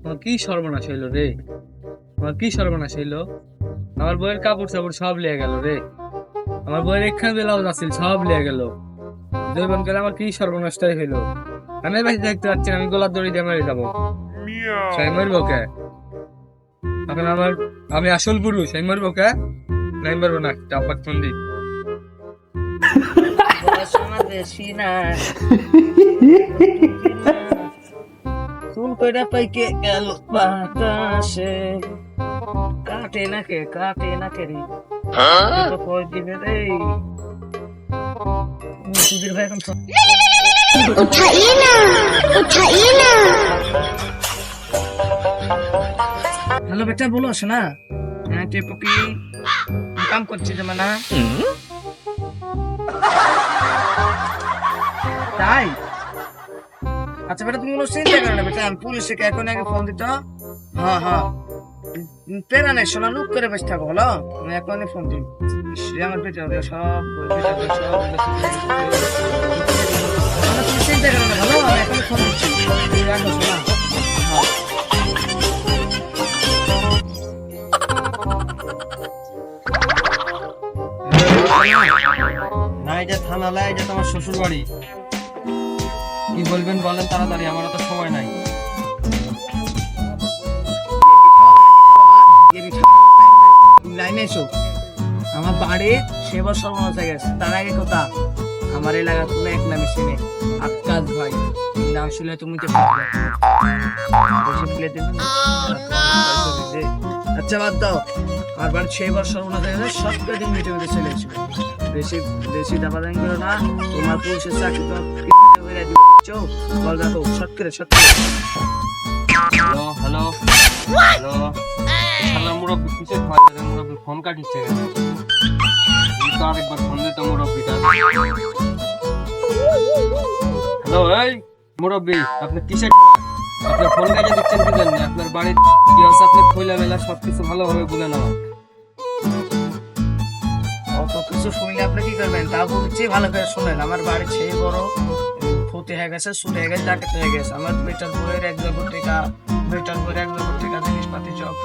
আমার কি সর্বনাশ হইলো রে, আমার কি সর্বনাশ হইলো। আমার বইয়ের কাপড় চাপড় সব লিয়ে গেল রে, আমার বইয়ের একখান ব্লাউজ আছিল সব লিয়ে গেল। জৈবন গেলে আমার কি সর্বনাশটাই হইলো। আমি বেশি দেখতে পাচ্ছি না, আমি গলার দড়ি দিয়ে মেরে যাবো। সেই মরবো কে এখন আমার, আমি আসল পুরুষ, আমি মরবো কে? নাই মরবো না, চাপাক ফন্দি। বেশি না চুল কইরা পাইকে গেল বাতাসে, কাটে নাকে রে কই দিবে রে সুধীর ভাই। এখন उठाइए ना, उठाइए ना। হ্যালো বেটা, বলো শোনা। হ্যাঁ টেপকি কাম করছি যে মানা তাই। আচ্ছা বেটা, তুমি কোনো চিন্তা করো না বেটা, আমি পুলিশে এখন আগে ফোন দিত। হ্যাঁ হ্যাঁ প্রেরণা নেই, শোনা লুক করে বেশ থাকো বলো, আমি এখনই ফোন দিই। আমার বেটা সব তুমি চিন্তা করো না, ভালো আমি এখনই ফোন দিচ্ছি, রাখো শোনা। না এটা থানা লাই, এটা তোমার শ্বশুর বাড়ি। কি বলবেন বলেন তাড়াতাড়ি, আমার তো সময় নাই। লাইনে এসো, আমার বাড়ি সেবার সর্বনাশ হয়ে গেছে। তার আগে কথা, আমার এলাকার কোনো এক নামে চিনে আকাশ ভাই, নাম শুনে তুমি তো আচ্ছা বাদ দাও। আমার বাড়ি সেবার সর্বনাশ হয়ে গেছে, সব কদিন মিটে মিটে চলে এসেছিল। বেশি বেশি দাবাদান করো না, তোমার পুলিশের চাকরি তো বল দেখো শট করে শট করে। হ্যালো হ্যালো হ্যালো, শালা মুরব্বি কিসের ভয় রে? মুরব্বি ফোন কাটিচ্ছে কেন? তুই তো আরেকবার ফোন দিত মুরব্বিটা। হ্যালো এই মুরব্বি, আপনি কিসের আপনি ফোন কাটিয়ে দিচ্ছেন কি জন্য? আপনার বাড়ির কি আছে আপনি খোলা মেলা সবকিছু ভালোভাবে বলেন আমার। অত কিছু শুনলে আপনি কি করবেন তা বলছি, ভালো করে শুনেন। আমার বাড়ি সেই বড় ক্ষতি হয়ে গেছে, শুরু হয়ে গেছে, ডাকাত হয়ে গেছে। আমার বেটার বইয়ের 1 লক্ষ টাকা, বেটার বইয়ের 1 লক্ষ টাকা জিনিসপাতি সব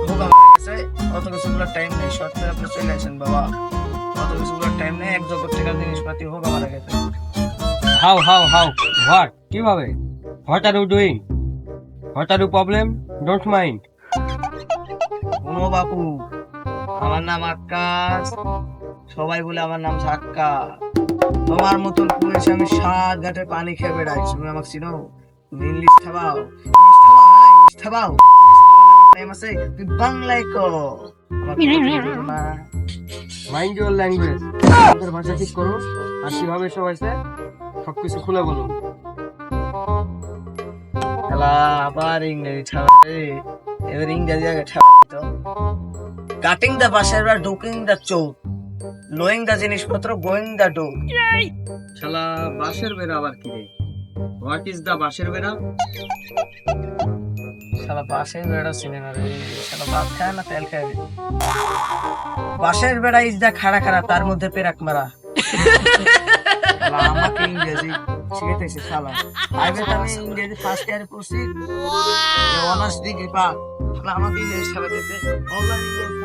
ভোগা হয়ে গেছে। অত কিছুগুলোর টাইম নেই, শর্ট করে আপনি চলে আসেন বাবা। অত কিছুগুলোর টাইম নেই, 1 লক্ষ টাকা জিনিসপাতি ভোগা মারা গেছে। হাউ হাউ হাউ হোয়াট, কিভাবে? What are you doing? What are you problem? Don't mind. কোনো বাপু, আমার নাম আকাশ, সবাই বলে আমার নাম ঝাক্কা। তোমার মতন পুলিশ আমি 7 ঘাটে পানি খেয়ে বেড়াই, তুমি আমাকে চিনো? তুমি ইংলিশ খাবাও, ইংলিশ খাবাও, টাইম আছে, তুই বাংলায় কর। মাইন্ড ইউর ল্যাঙ্গুয়েজ, আমাদের ভাষা ঠিক করো। আর কিভাবে সব আছে সবকিছু খুলে বলুন। খেলা আবার ইংরেজি ছাড়া রে, এবার ইংরেজি আগে ছাড়া তো। কাটিং দা বাসের বার, ডুকিং দা চোর, লোয়িং দা জিনিসপত্র, গোয়িং দা ডোর। শালা বাঁশের বেড়া আবার কি রে? হোয়াট ইজ দা বাঁশের বেড়া? শালা বাঁশের বেড়া সিনেমা রে, শালা ভাত খায় না তেল খায় রে। বাঁশের বেড়া ইজ দা খাড়া খাড়া, তার মধ্যে পেরাক মারা। শালা আমাকে ইংরেজি শিখাইতেছে শালা। আগে তো আমি ইংরেজি ফার্স্ট ইয়ারে পড়ছি, অনার্স ডিগ্রি পা। শালা আমাকে ইংরেজি শিখাইতেছে, অনলাইন ইংরেজি